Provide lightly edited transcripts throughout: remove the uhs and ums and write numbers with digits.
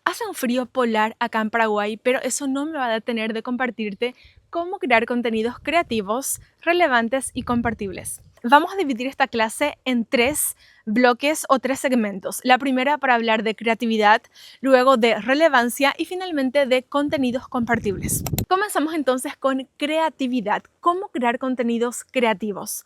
Hace un frío polar acá en Paraguay, pero eso no me va a detener de compartirte cómo crear contenidos creativos, relevantes y compartibles. Vamos a dividir esta clase en tres bloques o tres segmentos. La primera para hablar de creatividad, luego de relevancia y finalmente de contenidos compartibles. Comenzamos entonces con creatividad. ¿Cómo crear contenidos creativos?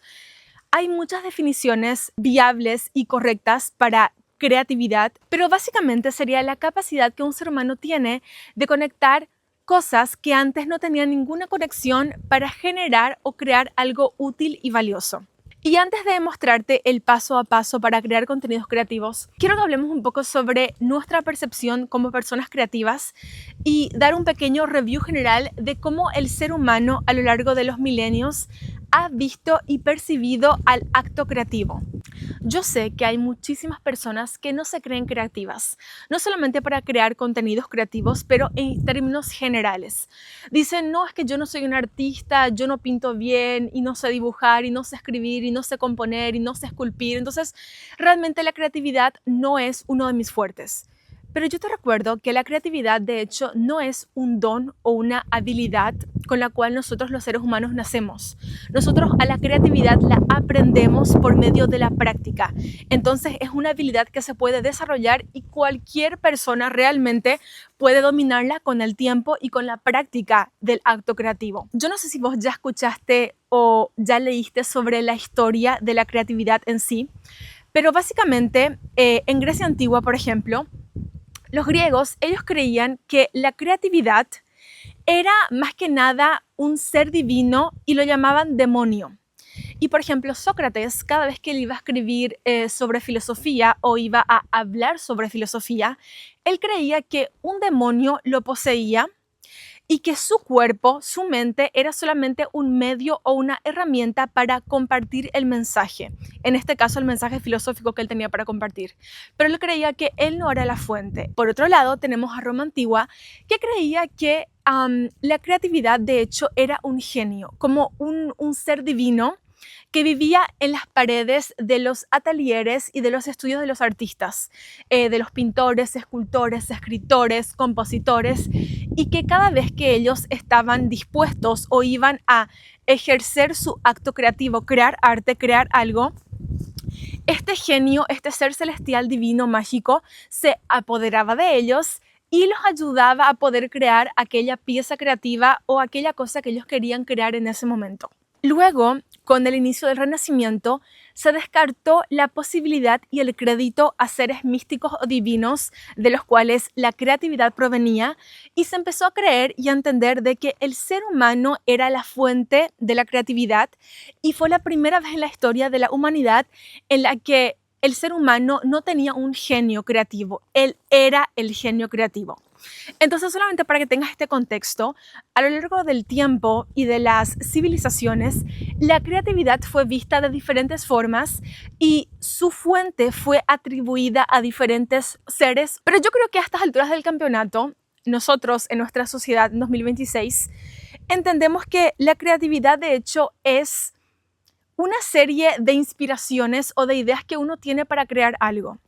Hay muchas definiciones viables y correctas para creatividad, pero básicamente sería la capacidad que un ser humano tiene de conectar cosas que antes no tenían ninguna conexión para generar o crear algo útil y valioso. Y antes de mostrarte el paso a paso para crear contenidos creativos, quiero que hablemos un poco sobre nuestra percepción como personas creativas y dar un pequeño review general de cómo el ser humano a lo largo de los milenios ha visto y percibido al acto creativo. Yo sé que hay muchísimas personas que no se creen creativas, no solamente para crear contenidos creativos, pero en términos generales. Dicen, no, es que yo no soy un artista, yo no pinto bien y no sé dibujar y no sé escribir y no sé componer y no sé esculpir. Entonces, realmente la creatividad no es uno de mis fuertes. Pero yo te recuerdo que la creatividad, de hecho, no es un don o una habilidad con la cual nosotros los seres humanos nacemos. Nosotros a la creatividad la aprendemos por medio de la práctica. Entonces es una habilidad que se puede desarrollar y cualquier persona realmente puede dominarla con el tiempo y con la práctica del acto creativo. Yo no sé si vos ya escuchaste o ya leíste sobre la historia de la creatividad en sí, pero básicamente en Grecia antigua, por ejemplo, los griegos, ellos creían que la creatividad era más que nada un ser divino y lo llamaban demonio. Y por ejemplo, Sócrates, cada vez que él iba a escribir sobre filosofía o iba a hablar sobre filosofía, él creía que un demonio lo poseía y que su cuerpo, su mente, era solamente un medio o una herramienta para compartir el mensaje. En este caso, el mensaje filosófico que él tenía para compartir. Pero él creía que él no era la fuente. Por otro lado, tenemos a Roma Antigua, que creía que la creatividad, de hecho, era un genio, como un ser divino que vivía en las paredes de los atelieres y de los estudios de los artistas, de los pintores, escultores, escritores, compositores, y que cada vez que ellos estaban dispuestos o iban a ejercer su acto creativo, crear arte, crear algo, este genio, este ser celestial divino mágico, se apoderaba de ellos y los ayudaba a poder crear aquella pieza creativa o aquella cosa que ellos querían crear en ese momento. Luego, con el inicio del Renacimiento, se descartó la posibilidad y el crédito a seres místicos o divinos de los cuales la creatividad provenía y se empezó a creer y a entender de que el ser humano era la fuente de la creatividad y fue la primera vez en la historia de la humanidad en la que el ser humano no tenía un genio creativo, él era el genio creativo. Entonces, solamente para que tengas este contexto, a lo largo del tiempo y de las civilizaciones, la creatividad fue vista de diferentes formas y su fuente fue atribuida a diferentes seres. Pero yo creo que a estas alturas del campeonato, nosotros en nuestra sociedad en 2026, entendemos que la creatividad de hecho es una serie de inspiraciones o de ideas que uno tiene para crear algo.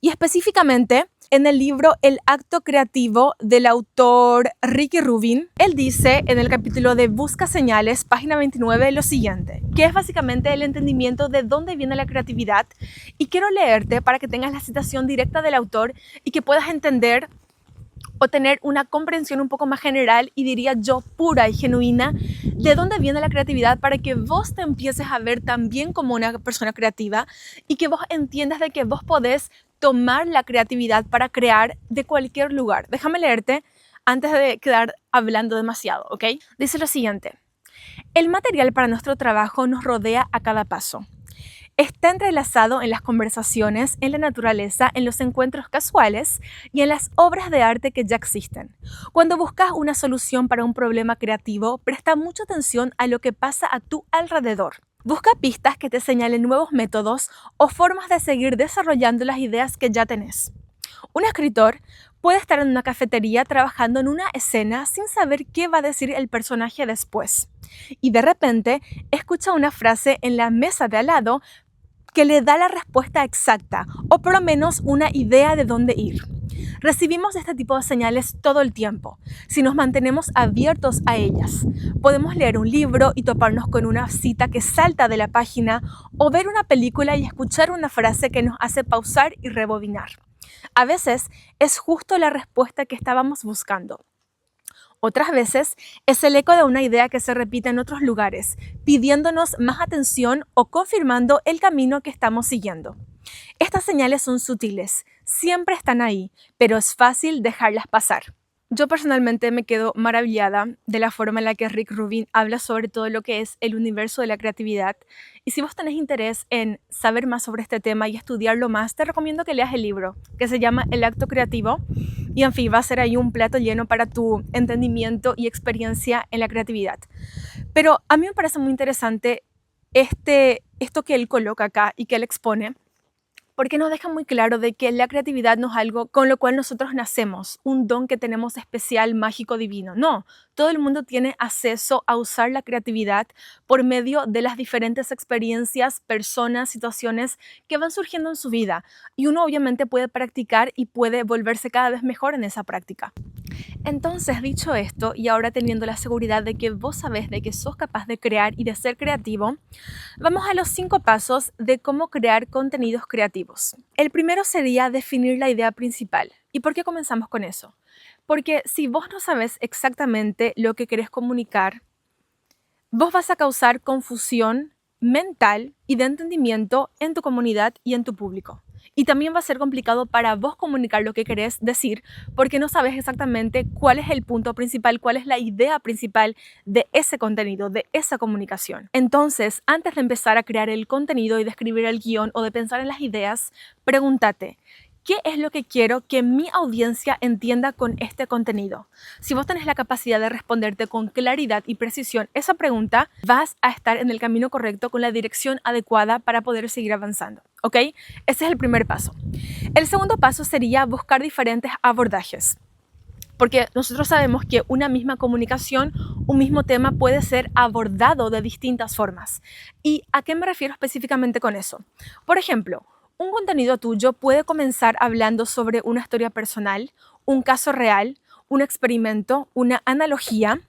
Y específicamente en el libro El acto creativo del autor Ricky Rubin, él dice en el capítulo de Busca señales, página 29, lo siguiente, que es básicamente el entendimiento de dónde viene la creatividad. Y quiero leerte para que tengas la citación directa del autor y que puedas entender o tener una comprensión un poco más general y diría yo pura y genuina de dónde viene la creatividad para que vos te empieces a ver también como una persona creativa y que vos entiendas de que vos podés tomar la creatividad para crear de cualquier lugar. Déjame leerte antes de quedar hablando demasiado, ¿ok? Dice lo siguiente: el material para nuestro trabajo nos rodea a cada paso. Está entrelazado en las conversaciones, en la naturaleza, en los encuentros casuales y en las obras de arte que ya existen. Cuando buscas una solución para un problema creativo, presta mucha atención a lo que pasa a tu alrededor. Busca pistas que te señalen nuevos métodos o formas de seguir desarrollando las ideas que ya tenés. Un escritor puede estar en una cafetería trabajando en una escena sin saber qué va a decir el personaje después. Y de repente escucha una frase en la mesa de al lado que le da la respuesta exacta o por lo menos una idea de dónde ir. Recibimos este tipo de señales todo el tiempo. Si nos mantenemos abiertos a ellas, podemos leer un libro y toparnos con una cita que salta de la página o ver una película y escuchar una frase que nos hace pausar y rebobinar. A veces es justo la respuesta que estábamos buscando. Otras veces es el eco de una idea que se repite en otros lugares, pidiéndonos más atención o confirmando el camino que estamos siguiendo. Estas señales son sutiles, siempre están ahí, pero es fácil dejarlas pasar. Yo personalmente me quedo maravillada de la forma en la que Rick Rubin habla sobre todo lo que es el universo de la creatividad. Y si vos tenés interés en saber más sobre este tema y estudiarlo más, te recomiendo que leas el libro, que se llama El acto creativo. Y en fin, va a ser ahí un plato lleno para tu entendimiento y experiencia en la creatividad. Pero a mí me parece muy interesante esto que él coloca acá y que él expone, porque nos deja muy claro de que la creatividad no es algo con lo cual nosotros nacemos, un don que tenemos especial, mágico, divino. No, todo el mundo tiene acceso a usar la creatividad por medio de las diferentes experiencias, personas, situaciones que van surgiendo en su vida. Y uno obviamente puede practicar y puede volverse cada vez mejor en esa práctica. Entonces, dicho esto, y ahora teniendo la seguridad de que vos sabés de que sos capaz de crear y de ser creativo, vamos a los 5 pasos de cómo crear contenidos creativos. El primero sería definir la idea principal. ¿Y por qué comenzamos con eso? Porque si vos no sabes exactamente lo que querés comunicar, vos vas a causar confusión mental y de entendimiento en tu comunidad y en tu público. Y también va a ser complicado para vos comunicar lo que querés decir porque no sabes exactamente cuál es el punto principal, cuál es la idea principal de ese contenido, de esa comunicación. Entonces, antes de empezar a crear el contenido y de escribir el guión o de pensar en las ideas, pregúntate, ¿qué es lo que quiero que mi audiencia entienda con este contenido? Si vos tenés la capacidad de responderte con claridad y precisión esa pregunta, vas a estar en el camino correcto con la dirección adecuada para poder seguir avanzando. ¿Ok? Ese es el primer paso. El segundo paso sería buscar diferentes abordajes. Porque nosotros sabemos que una misma comunicación, un mismo tema puede ser abordado de distintas formas. ¿Y a qué me refiero específicamente con eso? Por ejemplo, un contenido tuyo puede comenzar hablando sobre una historia personal, un caso real, un experimento, una analogía,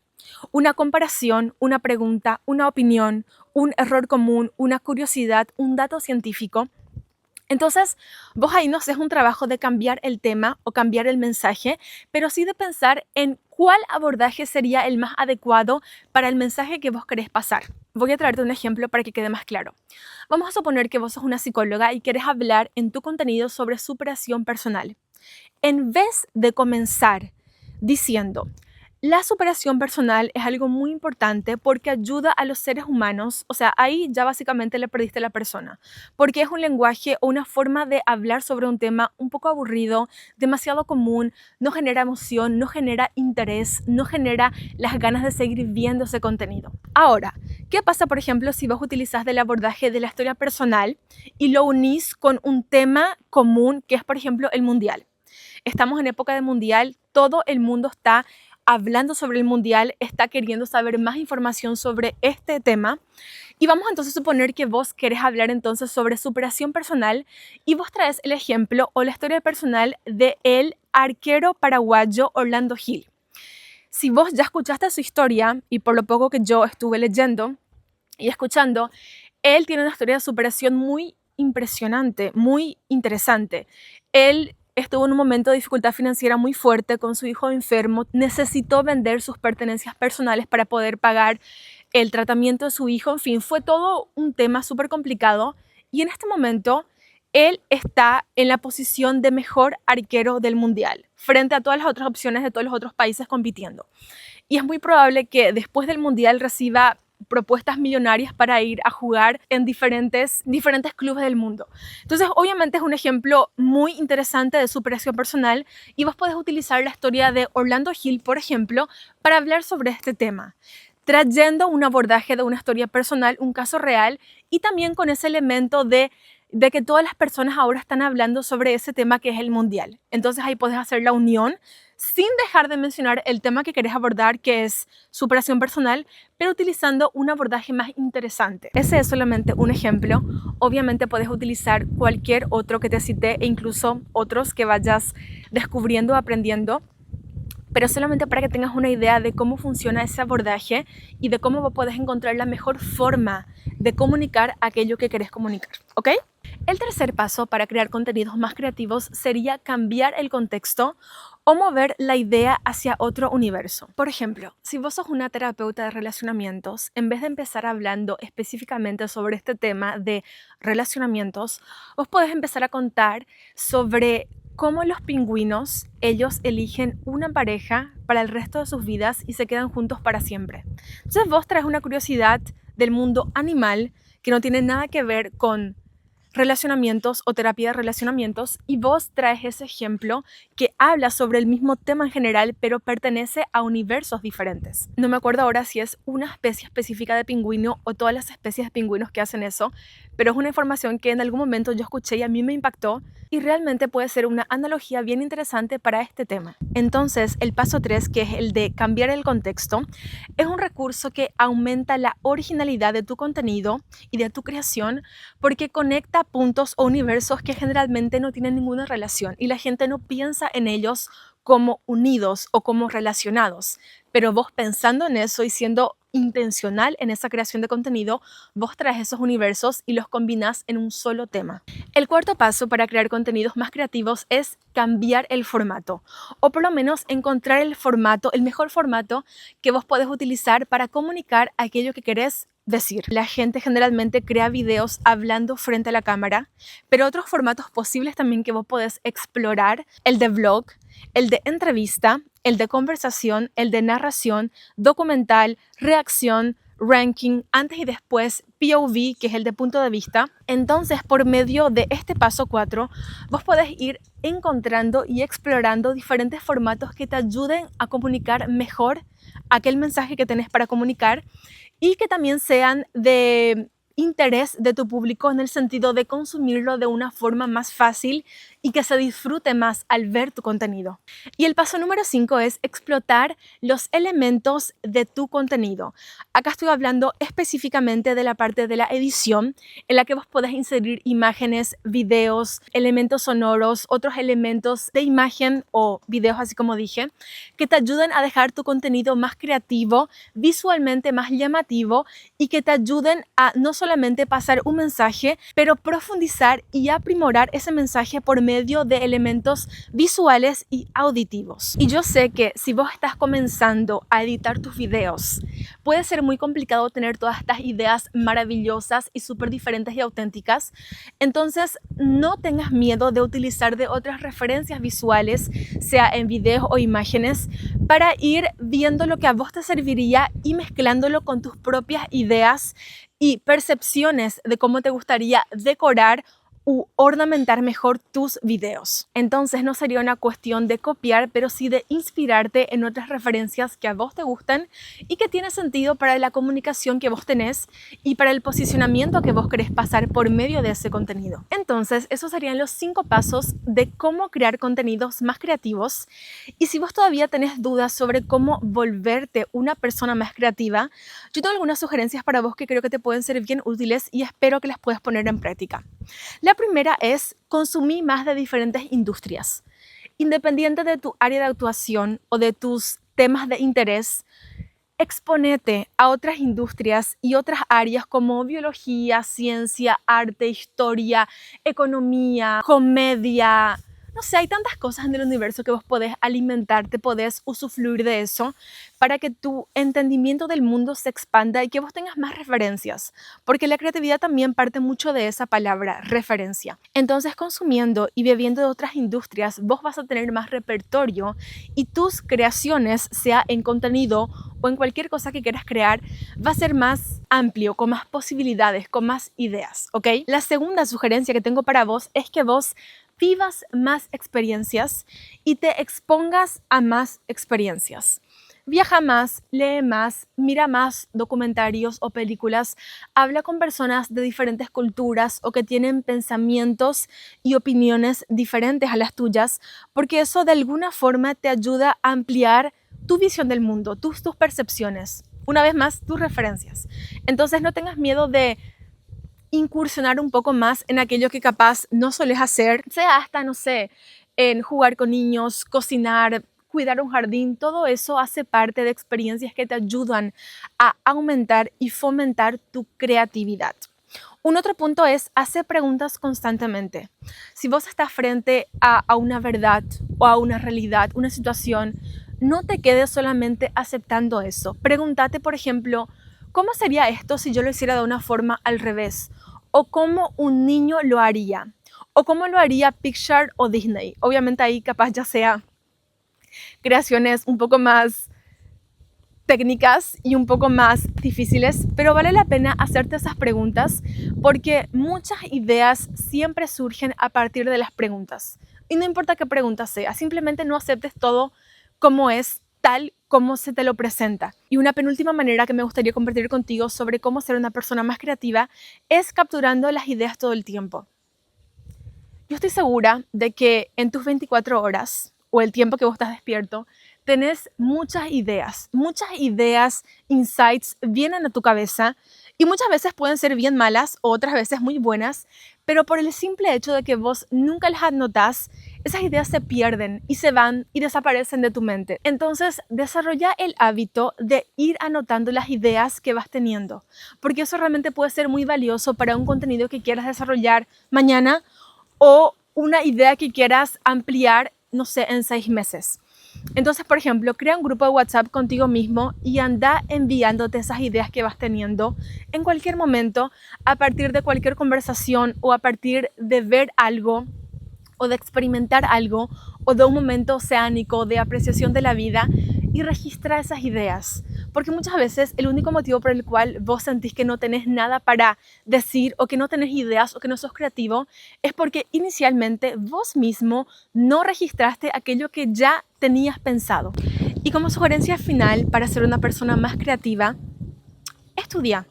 una comparación, una pregunta, una opinión, un error común, una curiosidad, un dato científico. Entonces, vos ahí no haces un trabajo de cambiar el tema o cambiar el mensaje, pero sí de pensar en cuál abordaje sería el más adecuado para el mensaje que vos querés pasar. Voy a traerte un ejemplo para que quede más claro. Vamos a suponer que vos sos una psicóloga y querés hablar en tu contenido sobre superación personal. En vez de comenzar diciendo, la superación personal es algo muy importante porque ayuda a los seres humanos, o sea, ahí ya básicamente le perdiste a la persona, porque es un lenguaje o una forma de hablar sobre un tema un poco aburrido, demasiado común, no genera emoción, no genera interés, no genera las ganas de seguir viendo ese contenido. Ahora, ¿qué pasa, por ejemplo, si vos utilizás del abordaje de la historia personal y lo unís con un tema común que es, por ejemplo, el mundial? Estamos en época de mundial, todo el mundo está hablando sobre el mundial, está queriendo saber más información sobre este tema. Y vamos entonces a suponer que vos querés hablar entonces sobre superación personal y vos traes el ejemplo o la historia personal del arquero paraguayo Orlando Gil. Si vos ya escuchaste su historia, y por lo poco que yo estuve leyendo y escuchando, él tiene una historia de superación muy impresionante, muy interesante. Él estuvo en un momento de dificultad financiera muy fuerte con su hijo enfermo, necesitó vender sus pertenencias personales para poder pagar el tratamiento de su hijo, en fin, fue todo un tema súper complicado y en este momento él está en la posición de mejor arquero del mundial, frente a todas las otras opciones de todos los otros países compitiendo. Y es muy probable que después del mundial reciba propuestas millonarias para ir a jugar en diferentes clubes del mundo. Entonces, obviamente es un ejemplo muy interesante de superación personal y vos podés utilizar la historia de Orlando Gil, por ejemplo, para hablar sobre este tema, trayendo un abordaje de una historia personal, un caso real y también con ese elemento de de que todas las personas ahora están hablando sobre ese tema que es el mundial. Entonces ahí puedes hacer la unión sin dejar de mencionar el tema que querés abordar, que es superación personal, pero utilizando un abordaje más interesante. Ese es solamente un ejemplo. Obviamente puedes utilizar cualquier otro que te cité e incluso otros que vayas descubriendo o aprendiendo, pero solamente para que tengas una idea de cómo funciona ese abordaje y de cómo vos podés encontrar la mejor forma de comunicar aquello que querés comunicar, ¿ok? El tercer paso para crear contenidos más creativos sería cambiar el contexto o mover la idea hacia otro universo. Por ejemplo, si vos sos una terapeuta de relacionamientos, en vez de empezar hablando específicamente sobre este tema de relacionamientos, vos podés empezar a contar sobre cómo los pingüinos, ellos eligen una pareja para el resto de sus vidas y se quedan juntos para siempre. Entonces vos traes una curiosidad del mundo animal que no tiene nada que ver con relacionamientos o terapia de relacionamientos, y vos traes ese ejemplo que habla sobre el mismo tema en general, pero pertenece a universos diferentes. No me acuerdo ahora si es una especie específica de pingüino o todas las especies de pingüinos que hacen eso, pero es una información que en algún momento yo escuché y a mí me impactó y realmente puede ser una analogía bien interesante para este tema. Entonces, el paso 3, que es el de cambiar el contexto, es un recurso que aumenta la originalidad de tu contenido y de tu creación porque conecta puntos o universos que generalmente no tienen ninguna relación y la gente no piensa en ellos como unidos o como relacionados. Pero vos pensando en eso y siendo intencional en esa creación de contenido, vos traes esos universos y los combinás en un solo tema. El cuarto paso para crear contenidos más creativos es cambiar el formato, o por lo menos encontrar el formato, el mejor formato que vos podés utilizar para comunicar aquello que querés decir. La gente generalmente crea videos hablando frente a la cámara, pero otros formatos posibles también que vos podés explorar: el de vlog, el de entrevista, el de conversación, el de narración, documental, reacción, ranking, antes y después, POV, que es el de punto de vista. Entonces, por medio de este paso 4, vos podés ir encontrando y explorando diferentes formatos que te ayuden a comunicar mejor aquel mensaje que tenés para comunicar y que también sean de interés de tu público en el sentido de consumirlo de una forma más fácil y que se disfrute más al ver tu contenido. Y el paso número 5 es explotar los elementos de tu contenido. Acá estoy hablando específicamente de la parte de la edición, en la que vos podés inserir imágenes, videos, elementos sonoros, otros elementos de imagen o videos, así como dije, que te ayuden a dejar tu contenido más creativo, visualmente más llamativo y que te ayuden a no solamente pasar un mensaje, pero profundizar y aprimorar ese mensaje por medio de elementos visuales y auditivos. Y yo sé que si vos estás comenzando a editar tus videos, puede ser muy complicado tener todas estas ideas maravillosas y súper diferentes y auténticas. Entonces, no tengas miedo de utilizar de otras referencias visuales, sea en videos o imágenes, para ir viendo lo que a vos te serviría y mezclándolo con tus propias ideas y percepciones de cómo te gustaría decorar u ornamentar mejor tus videos. Entonces no sería una cuestión de copiar, pero sí de inspirarte en otras referencias que a vos te gustan y que tiene sentido para la comunicación que vos tenés y para el posicionamiento que vos querés pasar por medio de ese contenido. Entonces, esos serían los 5 pasos de cómo crear contenidos más creativos. Y si vos todavía tenés dudas sobre cómo volverte una persona más creativa, yo tengo algunas sugerencias para vos que creo que te pueden ser bien útiles y espero que las puedas poner en práctica. La primera es consumir más de diferentes industrias. Independiente de tu área de actuación o de tus temas de interés, exponete a otras industrias y otras áreas como biología, ciencia, arte, historia, economía, comedia. No sé, hay tantas cosas en el universo que vos podés alimentarte, podés usufruir de eso para que tu entendimiento del mundo se expanda y que vos tengas más referencias, porque la creatividad también parte mucho de esa palabra, referencia. Entonces, consumiendo y bebiendo de otras industrias, vos vas a tener más repertorio y tus creaciones, sea en contenido o en cualquier cosa que quieras crear, va a ser más amplio, con más posibilidades, con más ideas, ¿ok? La segunda sugerencia que tengo para vos es que vos vivas más experiencias y te expongas a más experiencias. Viaja más, lee más, mira más documentarios o películas, habla con personas de diferentes culturas o que tienen pensamientos y opiniones diferentes a las tuyas, porque eso de alguna forma te ayuda a ampliar tu visión del mundo, tus percepciones, una vez más, tus referencias. Entonces no tengas miedo de incursionar un poco más en aquello que capaz no sueles hacer, sea hasta, no sé, en jugar con niños, cocinar, cuidar un jardín. Todo eso hace parte de experiencias que te ayudan a aumentar y fomentar tu creatividad. Un otro punto es hacer preguntas constantemente. Si vos estás frente a una verdad o a una realidad, una situación, no te quedes solamente aceptando eso. Pregúntate, por ejemplo, ¿cómo sería esto si yo lo hiciera de una forma al revés? ¿O cómo un niño lo haría? ¿O cómo lo haría Pixar o Disney? Obviamente ahí capaz ya sea creaciones un poco más técnicas y un poco más difíciles, pero vale la pena hacerte esas preguntas porque muchas ideas siempre surgen a partir de las preguntas. Y no importa qué pregunta sea, simplemente no aceptes todo como es, tal como se te lo presenta. Y una penúltima manera que me gustaría compartir contigo sobre cómo ser una persona más creativa es capturando las ideas todo el tiempo. Yo estoy segura de que en tus 24 horas o el tiempo que vos estás despierto, tenés muchas ideas, insights vienen a tu cabeza y muchas veces pueden ser bien malas o otras veces muy buenas, pero por el simple hecho de que vos nunca las anotás, esas ideas se pierden y se van y desaparecen de tu mente. Entonces, desarrolla el hábito de ir anotando las ideas que vas teniendo, porque eso realmente puede ser muy valioso para un contenido que quieras desarrollar mañana o una idea que quieras ampliar, no sé, en 6 meses. Entonces, por ejemplo, crea un grupo de WhatsApp contigo mismo y anda enviándote esas ideas que vas teniendo en cualquier momento, a partir de cualquier conversación o a partir de ver algo o de experimentar algo o de un momento oceánico de apreciación de la vida, y registra esas ideas. Porque muchas veces el único motivo por el cual vos sentís que no tenés nada para decir o que no tenés ideas o que no sos creativo es porque inicialmente vos mismo no registraste aquello que ya tenías pensado. Y como sugerencia final para ser una persona más creativa, estudia.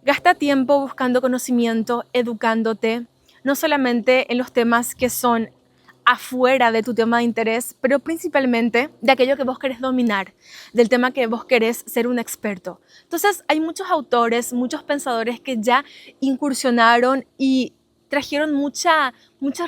Gasta tiempo buscando conocimiento, educándote, no solamente en los temas que son afuera de tu tema de interés, pero principalmente de aquello que vos querés dominar, del tema que vos querés ser un experto. Entonces, hay muchos autores, muchos pensadores que ya incursionaron y trajeron mucha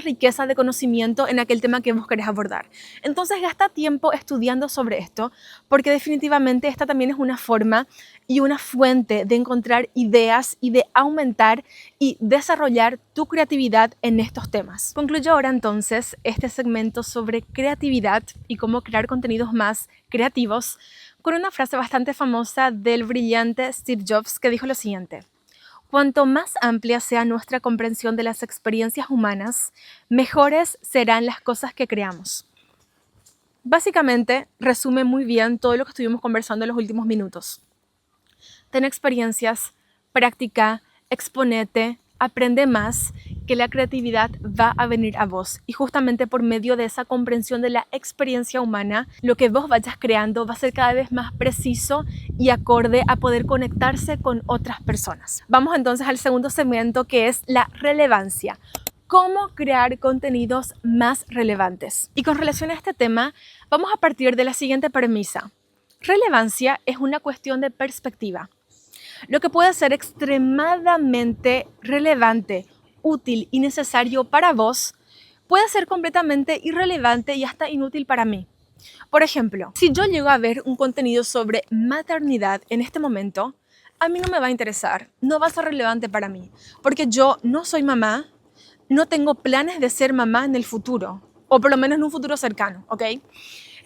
riqueza de conocimiento en aquel tema que vos querés abordar. Entonces, gasta tiempo estudiando sobre esto, porque definitivamente esta también es una forma y una fuente de encontrar ideas y de aumentar y desarrollar tu creatividad en estos temas. Concluyo ahora entonces este segmento sobre creatividad y cómo crear contenidos más creativos con una frase bastante famosa del brillante Steve Jobs, que dijo lo siguiente: cuanto más amplia sea nuestra comprensión de las experiencias humanas, mejores serán las cosas que creamos. Básicamente, resume muy bien todo lo que estuvimos conversando en los últimos minutos. Ten experiencias, practica, exponete, aprende más, que la creatividad va a venir a vos. Y justamente por medio de esa comprensión de la experiencia humana, lo que vos vayas creando va a ser cada vez más preciso y acorde a poder conectarse con otras personas. Vamos entonces al segundo segmento, que es la relevancia. ¿Cómo crear contenidos más relevantes? Y con relación a este tema, vamos a partir de la siguiente premisa. Relevancia es una cuestión de perspectiva. Lo que puede ser extremadamente relevante, útil y necesario para vos, puede ser completamente irrelevante y hasta inútil para mí. Por ejemplo, si yo llego a ver un contenido sobre maternidad en este momento, a mí no me va a interesar, no va a ser relevante para mí, porque yo no soy mamá, no tengo planes de ser mamá en el futuro, o por lo menos en un futuro cercano, ¿ok?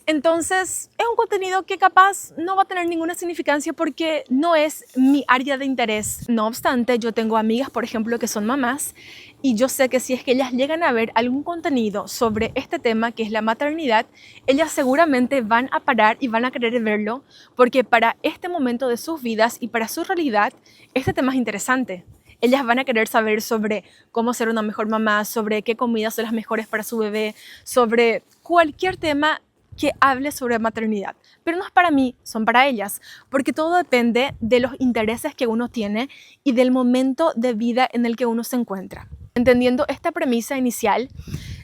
Entonces, es un contenido que capaz no va a tener ninguna significancia porque no es mi área de interés. No obstante, yo tengo amigas, por ejemplo, que son mamás, y yo sé que si es que ellas llegan a ver algún contenido sobre este tema, que es la maternidad, ellas seguramente van a parar y van a querer verlo, porque para este momento de sus vidas y para su realidad, este tema es interesante. Ellas van a querer saber sobre cómo ser una mejor mamá, sobre qué comidas son las mejores para su bebé, sobre cualquier tema que hable sobre maternidad, pero no es para mí, son para ellas, porque todo depende de los intereses que uno tiene y del momento de vida en el que uno se encuentra. Entendiendo esta premisa inicial,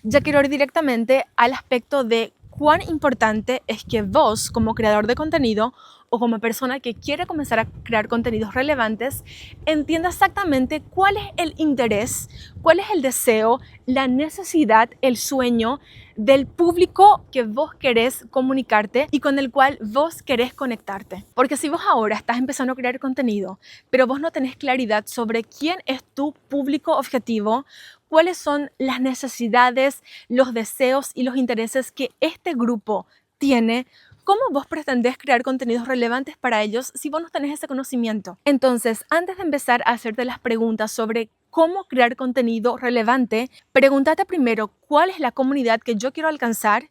ya quiero ir directamente al aspecto de cuán importante es que vos, como creador de contenido o como persona que quiere comenzar a crear contenidos relevantes, entienda exactamente cuál es el interés, cuál es el deseo, la necesidad, el sueño del público que vos querés comunicarte y con el cual vos querés conectarte. Porque si vos ahora estás empezando a crear contenido, pero vos no tenés claridad sobre quién es tu público objetivo, cuáles son las necesidades, los deseos y los intereses que este grupo tiene, ¿cómo vos pretendés crear contenidos relevantes para ellos si vos no tenés ese conocimiento? Entonces, antes de empezar a hacerte las preguntas sobre cómo crear contenido relevante, pregúntate primero cuál es la comunidad que yo quiero alcanzar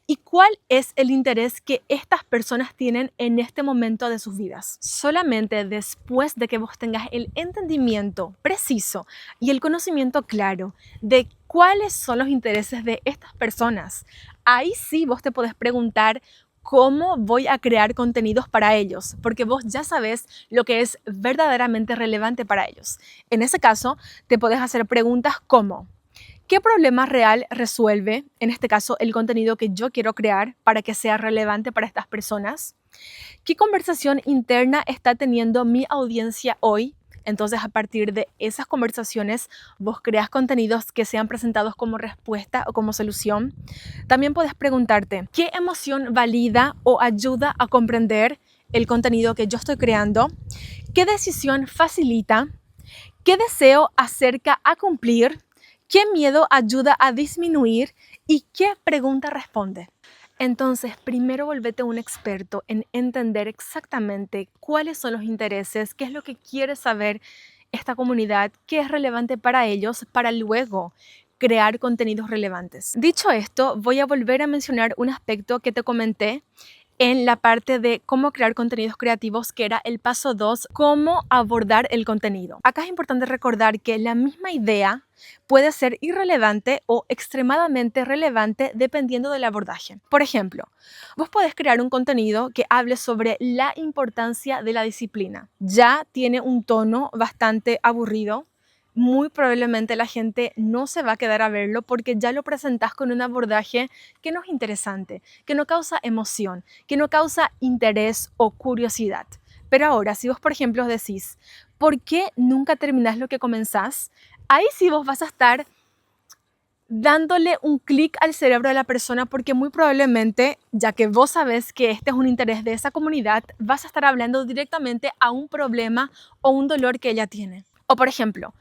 y cuál es el interés que estas personas tienen en este momento de sus vidas. Solamente después de que vos tengas el entendimiento preciso y el conocimiento claro de cuáles son los intereses de estas personas, ahí sí vos te podés preguntar cómo voy a crear contenidos para ellos, porque vos ya sabes lo que es verdaderamente relevante para ellos. En ese caso, te podés hacer preguntas como: ¿qué problema real resuelve, en este caso, el contenido que yo quiero crear para que sea relevante para estas personas? ¿Qué conversación interna está teniendo mi audiencia hoy? Entonces, a partir de esas conversaciones, vos creas contenidos que sean presentados como respuesta o como solución. También puedes preguntarte, ¿qué emoción valida o ayuda a comprender el contenido que yo estoy creando? ¿Qué decisión facilita? ¿Qué deseo acerca a cumplir? ¿Qué miedo ayuda a disminuir? ¿Y qué pregunta responde? Entonces, primero volvete un experto en entender exactamente cuáles son los intereses, qué es lo que quiere saber esta comunidad, qué es relevante para ellos, para luego crear contenidos relevantes. Dicho esto, voy a volver a mencionar un aspecto que te comenté en la parte de cómo crear contenidos creativos, que era el paso 2, cómo abordar el contenido. Acá es importante recordar que la misma idea puede ser irrelevante o extremadamente relevante dependiendo del abordaje. Por ejemplo, vos podés crear un contenido que hable sobre la importancia de la disciplina. Ya tiene un tono bastante aburrido. Muy probablemente la gente no se va a quedar a verlo porque ya lo presentás con un abordaje que no es interesante, que no causa emoción, que no causa interés o curiosidad. Pero ahora, si vos, por ejemplo, decís, ¿por qué nunca terminás lo que comenzás? Ahí sí vos vas a estar dándole un clic al cerebro de la persona porque muy probablemente, ya que vos sabés que este es un interés de esa comunidad, vas a estar hablando directamente a un problema o un dolor que ella tiene. O por ejemplo,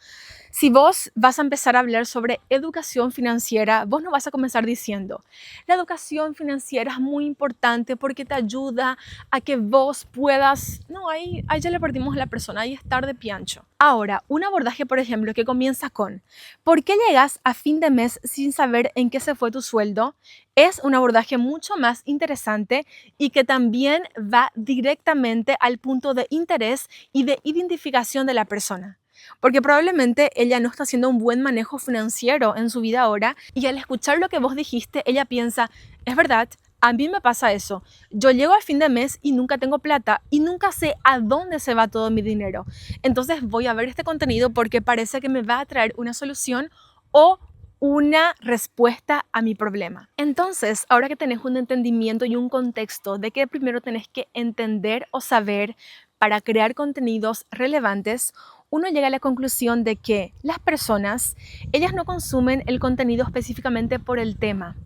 si vos vas a empezar a hablar sobre educación financiera, vos no vas a comenzar diciendo, la educación financiera es muy importante porque te ayuda a que vos puedas... No, ahí ya le perdimos a la persona, ahí es tarde piancho. Ahora, un abordaje, por ejemplo, que comienza con, ¿por qué llegas a fin de mes sin saber en qué se fue tu sueldo? Es un abordaje mucho más interesante y que también va directamente al punto de interés y de identificación de la persona. Porque probablemente ella no está haciendo un buen manejo financiero en su vida ahora y al escuchar lo que vos dijiste, ella piensa, es verdad, a mí me pasa eso. Yo llego al fin de mes y nunca tengo plata y nunca sé a dónde se va todo mi dinero. Entonces voy a ver este contenido porque parece que me va a traer una solución o una respuesta a mi problema. Entonces, ahora que tenés un entendimiento y un contexto de que primero tenés que entender o saber para crear contenidos relevantes, uno llega a la conclusión de que las personas, ellas no consumen el contenido específicamente por el tema.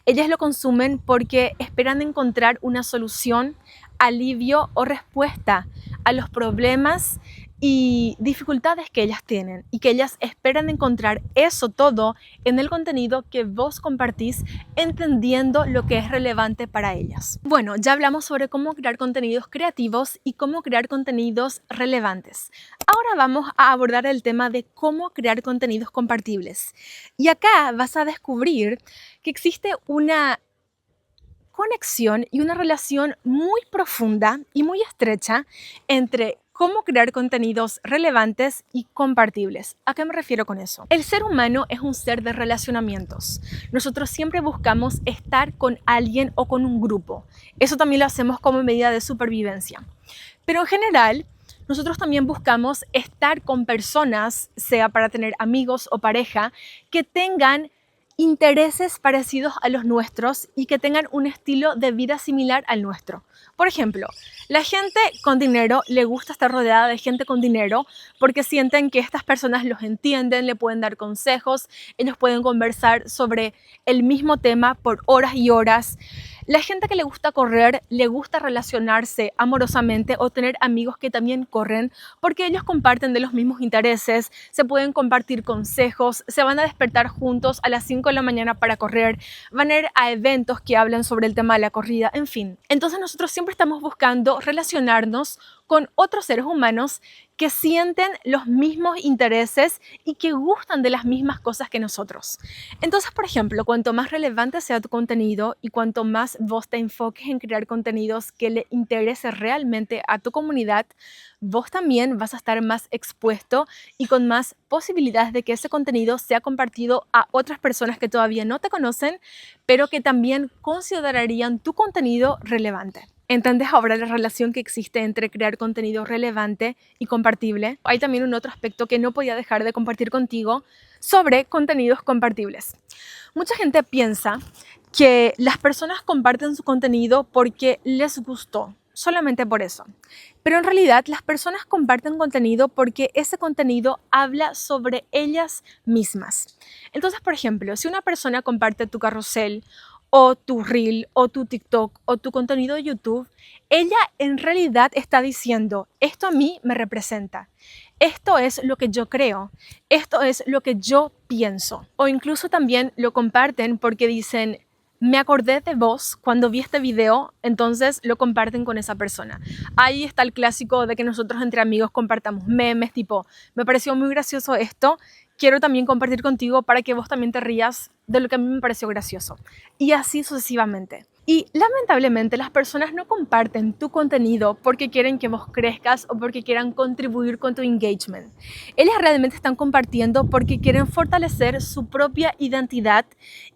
Ellas lo consumen porque esperan encontrar una solución, alivio o respuesta a los problemas y dificultades que ellas tienen y que ellas esperan encontrar eso todo en el contenido que vos compartís, entendiendo lo que es relevante para ellas. Bueno, ya hablamos sobre cómo crear contenidos creativos y cómo crear contenidos relevantes. Ahora vamos a abordar el tema de cómo crear contenidos compartibles. Y acá vas a descubrir que existe una conexión y una relación muy profunda y muy estrecha entre cómo crear contenidos relevantes y compartibles. ¿A qué me refiero con eso? El ser humano es un ser de relacionamientos. Nosotros siempre buscamos estar con alguien o con un grupo. Eso también lo hacemos como medida de supervivencia. Pero en general, nosotros también buscamos estar con personas, sea para tener amigos o pareja, que tengan intereses parecidos a los nuestros y que tengan un estilo de vida similar al nuestro. Por ejemplo, la gente con dinero le gusta estar rodeada de gente con dinero porque sienten que estas personas los entienden, le pueden dar consejos, ellos pueden conversar sobre el mismo tema por horas y horas. La gente que le gusta correr, le gusta relacionarse amorosamente o tener amigos que también corren porque ellos comparten de los mismos intereses, se pueden compartir consejos, se van a despertar juntos a las 5 de la mañana para correr, van a ir a eventos que hablan sobre el tema de la corrida, en fin. Entonces nosotros siempre estamos buscando relacionarnos con otros seres humanos que sienten los mismos intereses y que gustan de las mismas cosas que nosotros. Entonces, por ejemplo, cuanto más relevante sea tu contenido y cuanto más vos te enfoques en crear contenidos que le interese realmente a tu comunidad, vos también vas a estar más expuesto y con más posibilidades de que ese contenido sea compartido a otras personas que todavía no te conocen, pero que también considerarían tu contenido relevante. ¿Entendés ahora la relación que existe entre crear contenido relevante y compartible? Hay también un otro aspecto que no podía dejar de compartir contigo sobre contenidos compartibles. Mucha gente piensa que las personas comparten su contenido porque les gustó, solamente por eso. Pero en realidad las personas comparten contenido porque ese contenido habla sobre ellas mismas. Entonces, por ejemplo, si una persona comparte tu carrusel o tu reel o tu TikTok o tu contenido de YouTube, ella en realidad está diciendo, esto a mí me representa, esto es lo que yo creo, esto es lo que yo pienso. O incluso también lo comparten porque dicen, me acordé de vos cuando vi este video, entonces lo comparten con esa persona. Ahí está el clásico de que nosotros entre amigos compartamos memes, tipo, me pareció muy gracioso esto, quiero también compartir contigo para que vos también te rías de lo que a mí me pareció gracioso. Y así sucesivamente. Y lamentablemente las personas no comparten tu contenido porque quieren que vos crezcas o porque quieran contribuir con tu engagement. Ellas realmente están compartiendo porque quieren fortalecer su propia identidad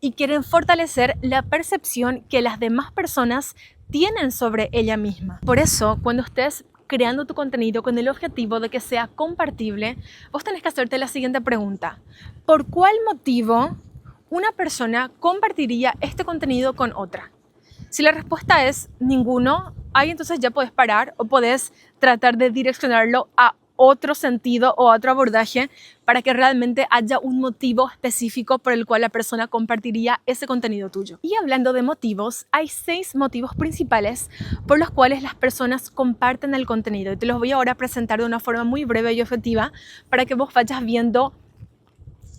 y quieren fortalecer la percepción que las demás personas tienen sobre ella misma. Por eso, cuando estés creando tu contenido con el objetivo de que sea compartible, vos tenés que hacerte la siguiente pregunta. ¿Por cuál motivo una persona compartiría este contenido con otra? Si la respuesta es ninguno, ahí entonces ya puedes parar o puedes tratar de direccionarlo a otro sentido o a otro abordaje para que realmente haya un motivo específico por el cual la persona compartiría ese contenido tuyo. Y hablando de motivos, hay 6 motivos principales por los cuales las personas comparten el contenido. Y te los voy ahora a presentar de una forma muy breve y objetiva para que vos vayas viendo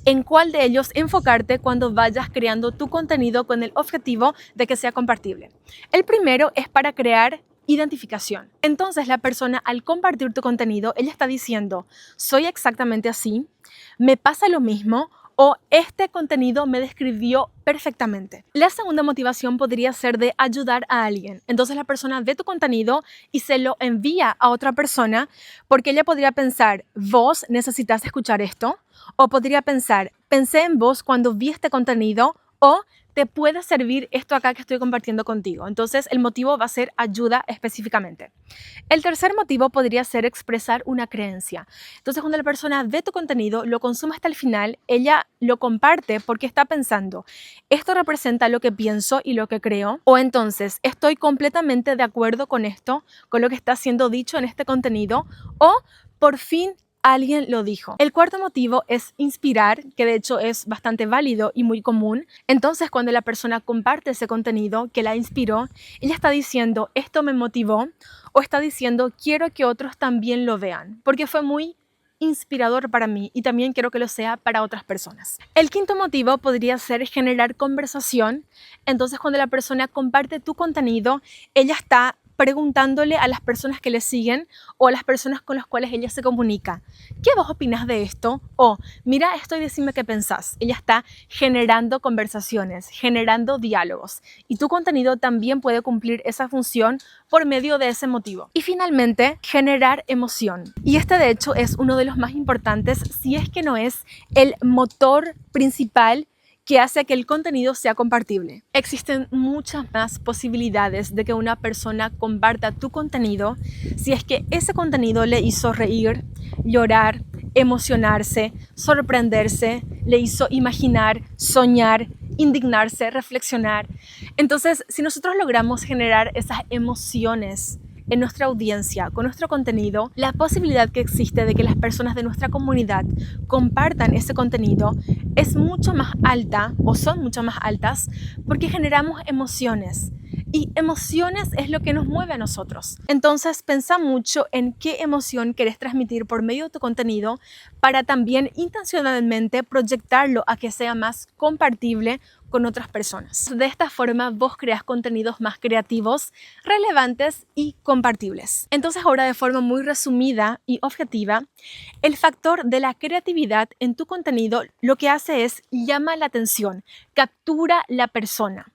en cuál de ellos enfocarte cuando vayas creando tu contenido con el objetivo de que sea compartible. El primero es para crear identificación. Entonces la persona al compartir tu contenido, ella está diciendo, soy exactamente así, me pasa lo mismo o este contenido me describió perfectamente. La segunda motivación podría ser de ayudar a alguien. Entonces la persona ve tu contenido y se lo envía a otra persona porque ella podría pensar, vos necesitas escuchar esto, o podría pensar, pensé en vos cuando vi este contenido, o te puede servir esto acá que estoy compartiendo contigo. Entonces el motivo va a ser ayuda específicamente. El tercer motivo podría ser expresar una creencia. Entonces cuando la persona ve tu contenido, lo consume hasta el final, ella lo comparte porque está pensando, esto representa lo que pienso y lo que creo, o entonces estoy completamente de acuerdo con esto, con lo que está siendo dicho en este contenido, o por fin alguien lo dijo. El cuarto motivo es inspirar, que de hecho es bastante válido y muy común. Entonces, cuando la persona comparte ese contenido que la inspiró, ella está diciendo, esto me motivó, o está diciendo, quiero que otros también lo vean, porque fue muy inspirador para mí y también quiero que lo sea para otras personas. El quinto motivo podría ser generar conversación. Entonces, cuando la persona comparte tu contenido, ella está preguntándole a las personas que le siguen o a las personas con las cuales ella se comunica, ¿qué vos opinás de esto? O mira esto y decime qué pensás. Ella está generando conversaciones, generando diálogos y tu contenido también puede cumplir esa función por medio de ese motivo. Y finalmente, generar emoción. Y este de hecho es uno de los más importantes, si es que no es el motor principal que hace que el contenido sea compartible. Existen muchas más posibilidades de que una persona comparta tu contenido si es que ese contenido le hizo reír, llorar, emocionarse, sorprenderse, le hizo imaginar, soñar, indignarse, reflexionar. Entonces, si nosotros logramos generar esas emociones en nuestra audiencia, con nuestro contenido, la posibilidad que existe de que las personas de nuestra comunidad compartan ese contenido es mucho más alta o son mucho más altas porque generamos emociones. Y emociones es lo que nos mueve a nosotros. Entonces, pensa mucho en qué emoción querés transmitir por medio de tu contenido para también intencionalmente proyectarlo a que sea más compartible con otras personas. De esta forma, vos creas contenidos más creativos, relevantes y compartibles. Entonces, ahora de forma muy resumida y objetiva, el factor de la creatividad en tu contenido lo que hace es llama la atención, captura la persona.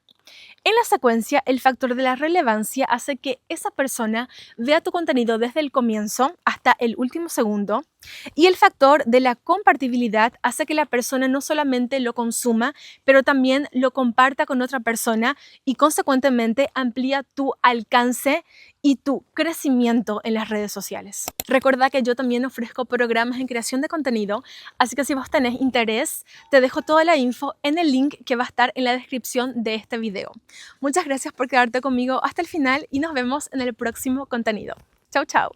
En la secuencia, el factor de la relevancia hace que esa persona vea tu contenido desde el comienzo hasta el último segundo. Y el factor de la compartibilidad hace que la persona no solamente lo consuma, pero también lo comparta con otra persona y consecuentemente amplía tu alcance y tu crecimiento en las redes sociales. Recuerda que yo también ofrezco programas en creación de contenido, así que si vos tenés interés, te dejo toda la info en el link que va a estar en la descripción de este video. Muchas gracias por quedarte conmigo hasta el final y nos vemos en el próximo contenido. Chau, chau.